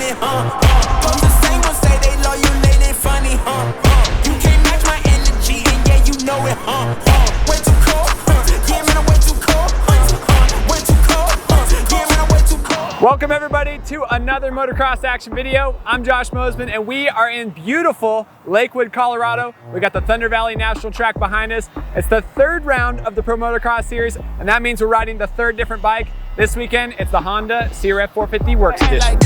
money, But the same ones say they love you, they funny, You can't match my energy, and yeah, you know it, Way too cold, yeah, man, I'm way too cold, Way too cold, yeah, man, I'm way too cold. Welcome everybody to another motocross action video. I'm Josh Mosiman, and we are in beautiful Lakewood, Colorado. We got the Thunder Valley National Track behind us. It's the third round of the Pro Motocross series, and that means we're riding the third different bike. This weekend, it's the Honda CRF450 Works Edition.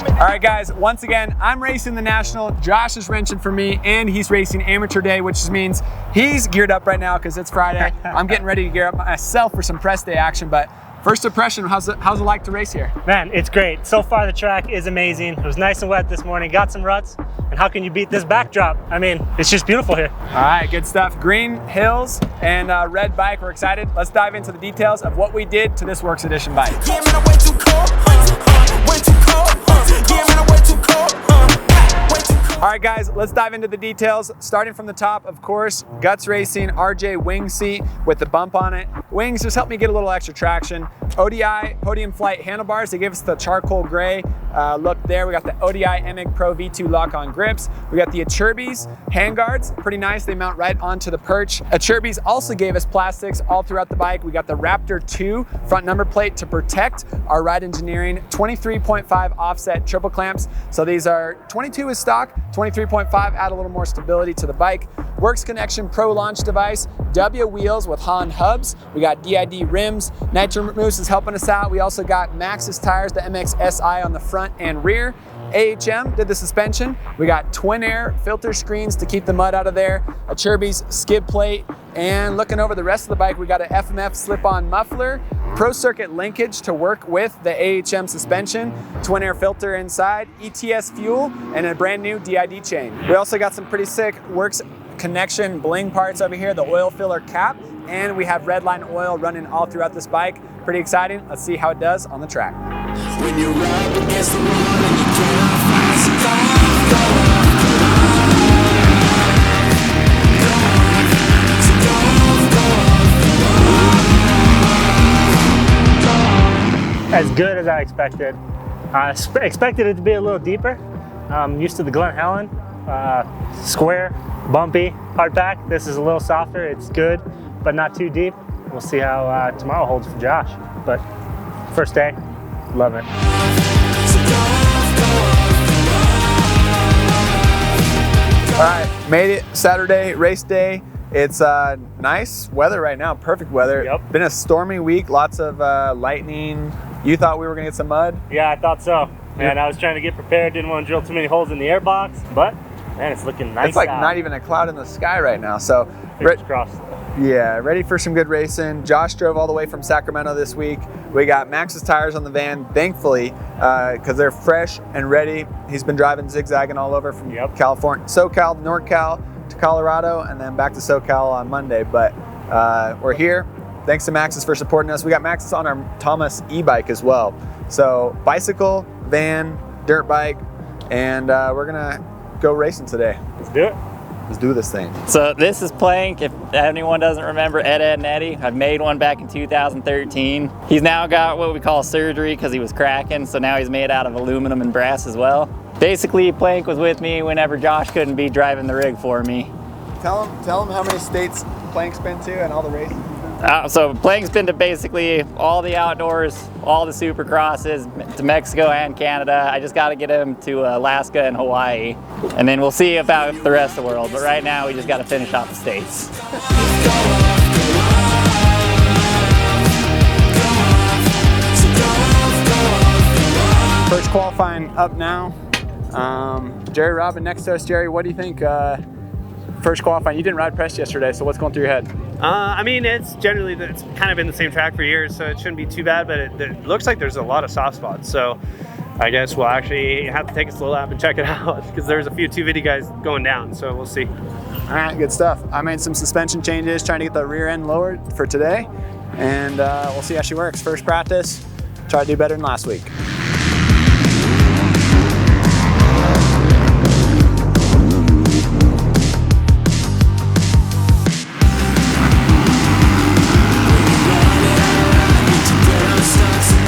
All right guys, once again, I'm racing the National, Josh is wrenching for me, and he's racing Amateur Day, which means he's geared up right now because it's Friday. I'm getting ready to gear up myself for some press day action, but first impression, how's it like to race here? Man, it's great. So far the track is amazing. It was nice and wet this morning, got some ruts, and how can you beat this backdrop? I mean, it's just beautiful here. All right, good stuff. Green hills and red bike, we're excited. Let's dive into the details of what we did to this Works Edition bike. Yeah, man, I'm way too cold, way too cold, yeah, man, I'm way too cold, way too cold. All right guys, let's dive into the details. Starting from the top, of course, Guts Racing RJ wing seat with the bump on it. Wings just helped me get a little extra traction. ODI Podium Flight handlebars, they gave us the charcoal gray look there. We got the ODI MX Pro V2 lock-on grips. We got the Acerbis handguards, pretty nice. They mount right onto the perch. Acerbis also gave us plastics all throughout the bike. We got the Raptor 2 front number plate to protect our Ride Engineering 23.5 offset triple clamps. So these are 22 is stock, 23.5 add a little more stability to the bike. Works Connection Pro launch device, W wheels with Han hubs. We got DID rims. Nitro Moose is helping us out. We also got Maxxis tires, the MX SI on the front and rear. AHM did the suspension. We got twin air filter screens to keep the mud out of there. Acerbis skid plate. And looking over the rest of the bike, we got an FMF slip-on muffler, Pro Circuit linkage to work with the AHM suspension, twin air filter inside, ETS fuel, and a brand new DID chain. We also got some pretty sick Works Connection bling parts over here, the oil filler cap, and we have Redline oil running all throughout this bike. Pretty exciting. Let's see how it does on the track. When you're up against the wall and you cannot find some As good as I expected. I expected it to be a little deeper. I'm used to the Glen Helen, square, bumpy, hard pack. This is a little softer. It's good, but not too deep. We'll see how tomorrow holds for Josh. But first day, love it. All right, made it Saturday, race day. It's nice weather right now, perfect weather. Yep. Been a stormy week, lots of lightning. You thought we were gonna get some mud? Yeah, I thought so. Man, I was trying to get prepared, didn't want to drill too many holes in the airbox, but man, it's looking nice. It's like out. not even a cloud in the sky right now. So, Fingers crossed. Yeah, ready for some good racing. Josh drove all the way from Sacramento this week. We got Maxxis tires on the van, thankfully, because they're fresh and ready. He's been driving zigzagging all over from California, SoCal, NorCal to Colorado, and then back to SoCal on Monday. But we're here. Thanks to Maxxis for supporting us. We got Maxxis on our Thomas e-bike as well. So bicycle, van, dirt bike, and we're gonna go racing today. Let's do it. Let's do this thing. So this is Plank. If anyone doesn't remember Ed and Eddie, I made one back in 2013. He's now got what we call surgery because he was cracking, so now he's made out of aluminum and brass as well. Basically, Plank was with me whenever Josh couldn't be driving the rig for me. Tell him how many states Plank's been to and all the races. So Plank's been to basically all the outdoors, all the supercrosses, to Mexico and Canada. I just got to get him to Alaska and Hawaii, and then we'll see about the rest of the world. But right now, we just got to finish off the states. First qualifying up now. Jerry Robin next to us. Jerry, what do you think? First qualifying, you didn't ride press yesterday, so what's going through your head? I mean, it's kind of been the same track for years, so it shouldn't be too bad, but it looks like there's a lot of soft spots. So I guess we'll actually have to take a slow lap and check it out because there's a few 250 guys going down, so we'll see. All right, good stuff. I made some suspension changes, trying to get the rear end lowered for today, and we'll see how she works. First practice, try to do better than last week. Sucks.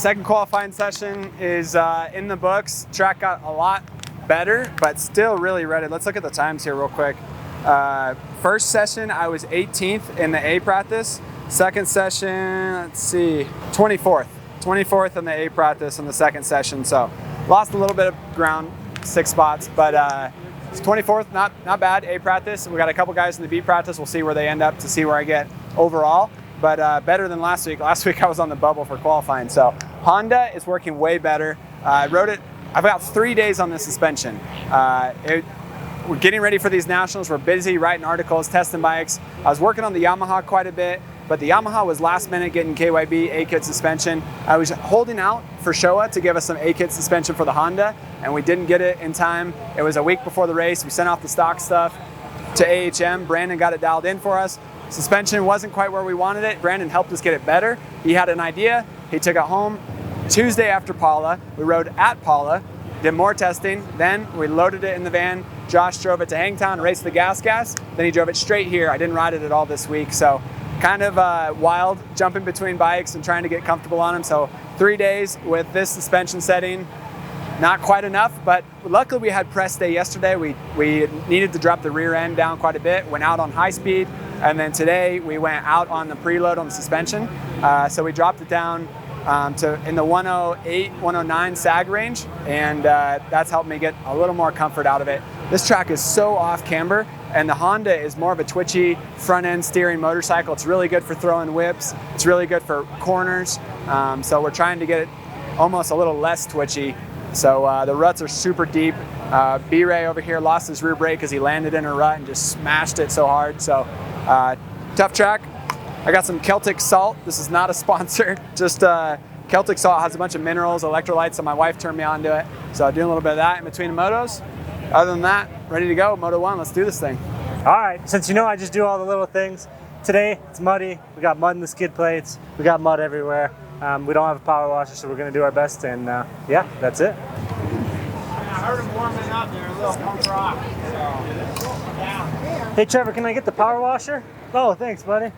second qualifying session is in the books. Track got a lot better, but still really ready. Let's look at the times here real quick. First session, I was 18th in the A practice. Second session, let's see, 24th. 24th in the A practice in the second session. So lost a little bit of ground, 6 spots, but it's 24th, not bad, A practice. We got a couple guys in the B practice. We'll see where they end up to see where I get overall, but better than last week. Last week I was on the bubble for qualifying. So Honda is working way better. I rode it, I've got 3 days on the suspension. We're getting ready for these nationals. We're busy writing articles, testing bikes. I was working on the Yamaha quite a bit, but the Yamaha was last minute getting KYB A-kit suspension. I was holding out for Showa to give us some A-kit suspension for the Honda, and we didn't get it in time. It was a week before the race. We sent off the stock stuff to AHM. Brandon got it dialed in for us. Suspension wasn't quite where we wanted it. Brandon helped us get it better. He had an idea. He took it home. Tuesday after Paula, we rode at Paula, did more testing. Then we loaded it in the van. Josh drove it to Hangtown, raced the gas. Then he drove it straight here. I didn't ride it at all this week. So kind of wild, jumping between bikes and trying to get comfortable on them. So 3 days with this suspension setting, not quite enough, but luckily we had press day yesterday. We needed to drop the rear end down quite a bit, went out on high speed, and then today we went out on the preload on the suspension. So we dropped it down to in the 108, 109 sag range, and that's helped me get a little more comfort out of it. This track is so off camber, and the Honda is more of a twitchy front end steering motorcycle. It's really good for throwing whips. It's really good for corners. So we're trying to get it almost a little less twitchy. So the ruts are super deep. B-Ray over here lost his rear brake because he landed in a rut and just smashed it so hard. So tough track. I got some Celtic salt. This is not a sponsor, just Celtic salt has a bunch of minerals, electrolytes, so my wife turned me on to it. So doing a little bit of that in between the motos. Other than that, ready to go, Moto 1, let's do this thing. All right, since you know I just do all the little things, today it's muddy. We got mud in the skid plates. We got mud everywhere. We don't have a power washer, so we're gonna do our best, and yeah, that's it. I heard him warming up there, a little punk rock. So, yeah. Hey Trevor, can I get the power washer? Oh, thanks, buddy.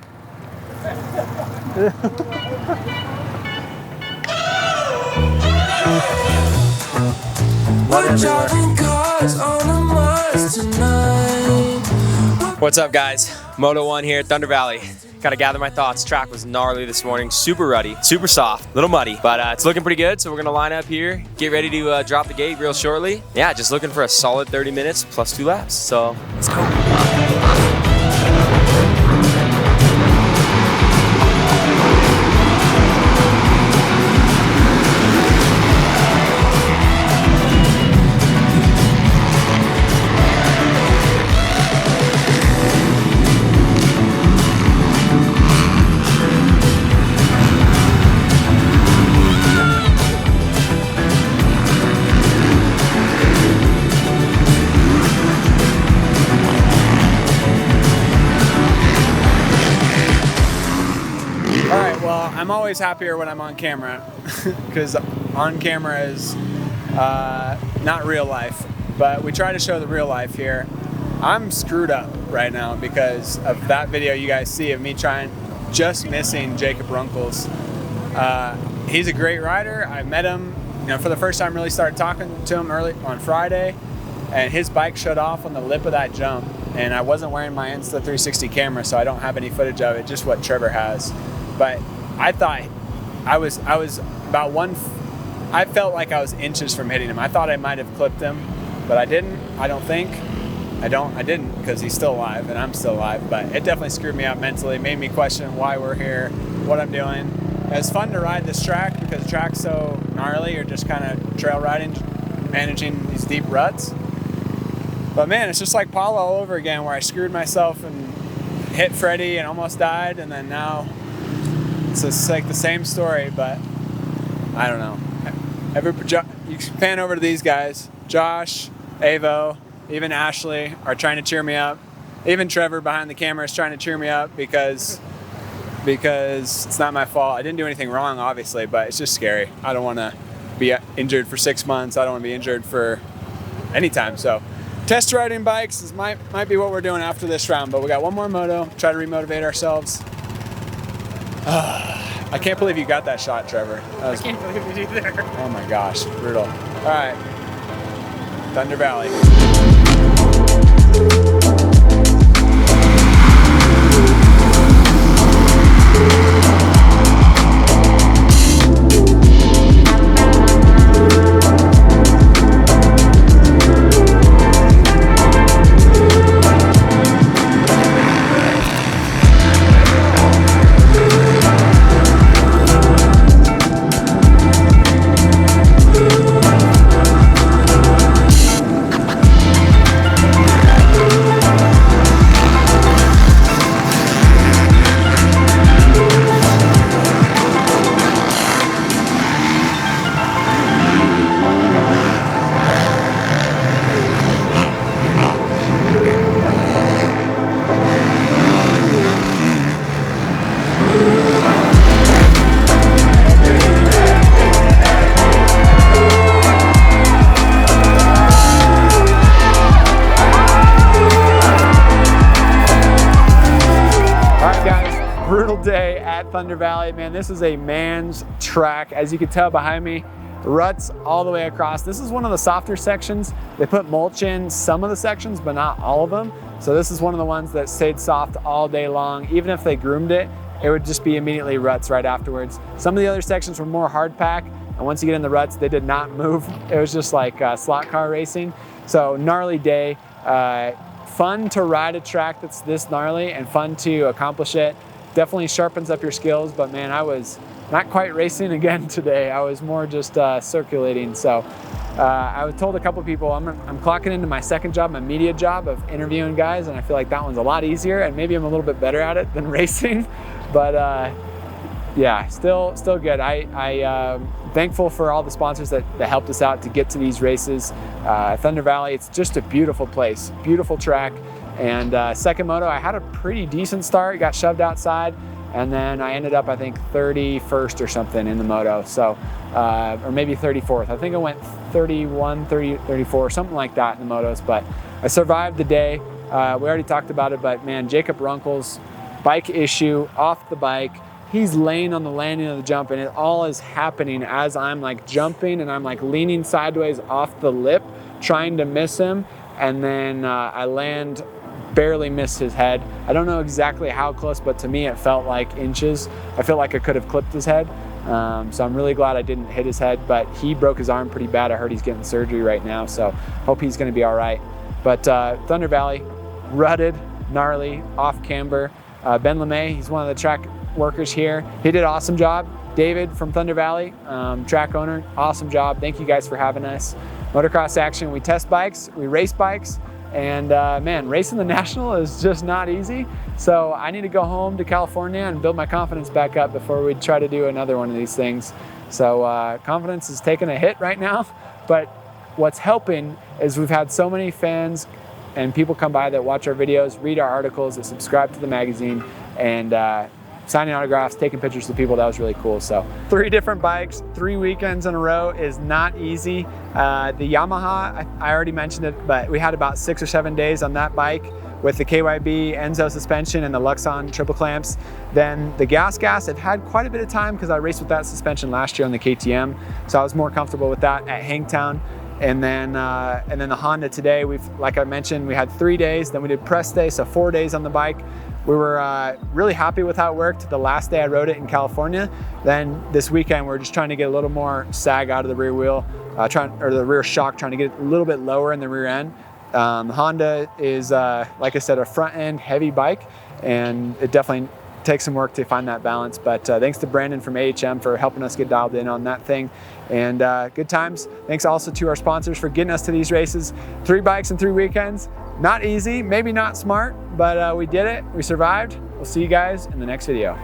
What's up, guys? Moto 1 here at Thunder Valley. Gotta gather my thoughts. Track was gnarly this morning, super ruddy, super soft, little muddy, but it's looking pretty good. So we're gonna line up here, get ready to drop the gate real shortly. Yeah, just looking for a solid 30 minutes plus 2 laps. So let's go. I'm always happier when I'm on camera because on camera is not real life, but we try to show the real life here. I'm screwed up right now because of that video you guys see of me just missing Jake Runkles. He's a great rider. I met him, for the first time, really started talking to him early on Friday, and his bike shut off on the lip of that jump, and I wasn't wearing my Insta360 camera, so I don't have any footage of it, just what Trevor has. But I thought I was about I felt like I was inches from hitting him. I thought I might have clipped him, but I didn't. I didn't because he's still alive and I'm still alive, but it definitely screwed me up mentally, made me question why we're here, what I'm doing. It's fun to ride this track because the track's so gnarly. You're just kind of trail riding, managing these deep ruts. But man, it's just like Paula all over again, where I screwed myself and hit Freddie and almost died, and then now it's like the same story, but I don't know. You pan over to these guys, Josh, Avo, even Ashley are trying to cheer me up. Even Trevor behind the camera is trying to cheer me up because it's not my fault. I didn't do anything wrong, obviously, but it's just scary. I don't want to be injured for 6 months. I don't want to be injured for any time. So test riding bikes might be what we're doing after this round, but we got one more moto, try to remotivate ourselves. I can't believe you got that shot, Trevor. That was, I can't believe it either. oh my gosh, brutal. All right, Thunder Valley. Brutal day at Thunder Valley. Man, this is a man's track. As you can tell behind me, ruts all the way across. This is one of the softer sections. They put mulch in some of the sections, but not all of them. So this is one of the ones that stayed soft all day long. Even if they groomed it, it would just be immediately ruts right afterwards. Some of the other sections were more hard pack, and once you get in the ruts, they did not move. It was just like slot car racing. So gnarly day. Fun to ride a track that's this gnarly and fun to accomplish it. Definitely sharpens up your skills, but man, I was not quite racing again today. I was more just circulating. So I was told a couple people, I'm clocking into my second job, my media job of interviewing guys, and I feel like that one's a lot easier, and maybe I'm a little bit better at it than racing. But yeah, still good. I'm thankful for all the sponsors that helped us out to get to these races. Thunder Valley, it's just a beautiful place, beautiful track. And second moto, I had a pretty decent start, got shoved outside, and then I ended up, I think, 31st or something in the moto. So, or maybe 34th. I think I went 31, 30, 34, something like that in the motos, but I survived the day. We already talked about it, but man, Jake Runkles, bike issue, off the bike. He's laying on the landing of the jump, and it all is happening as I'm like jumping and I'm like leaning sideways off the lip, trying to miss him. And then I land, barely missed his head. I don't know exactly how close, but to me it felt like inches. I feel like I could have clipped his head. So I'm really glad I didn't hit his head, but he broke his arm pretty bad. I heard he's getting surgery right now, so hope he's gonna be all right. But Thunder Valley, rutted, gnarly, off camber. Ben LeMay, he's one of the track workers here. He did an awesome job. David from Thunder Valley, track owner, awesome job. Thank you guys for having us. Motocross action, we test bikes, we race bikes, and man, racing the National is just not easy. So I need to go home to California and build my confidence back up before we try to do another one of these things. So confidence is taking a hit right now, but what's helping is we've had so many fans and people come by that watch our videos, read our articles, that subscribe to the magazine, and signing autographs, taking pictures of people. That was really cool. So 3 different bikes, 3 weekends in a row is not easy. The Yamaha, I already mentioned it, but we had about 6 or 7 days on that bike with the KYB Enzo suspension and the Luxon triple clamps. Then the gas, I've had quite a bit of time because I raced with that suspension last year on the KTM. So I was more comfortable with that at Hangtown. And then the Honda today, like I mentioned, we had 3 days, then we did press day, so 4 days on the bike. We were really happy with how it worked. The last day I rode it in California. Then this weekend, we're just trying to get a little more sag out of the rear wheel, or the rear shock, trying to get it a little bit lower in the rear end. The Honda is, like I said, a front end heavy bike, and it definitely takes some work to find that balance. But thanks to Brandon from AHM for helping us get dialed in on that thing. And good times. Thanks also to our sponsors for getting us to these races. 3 bikes in 3 weekends. Not easy, maybe not smart, but we did it. We survived. We'll see you guys in the next video.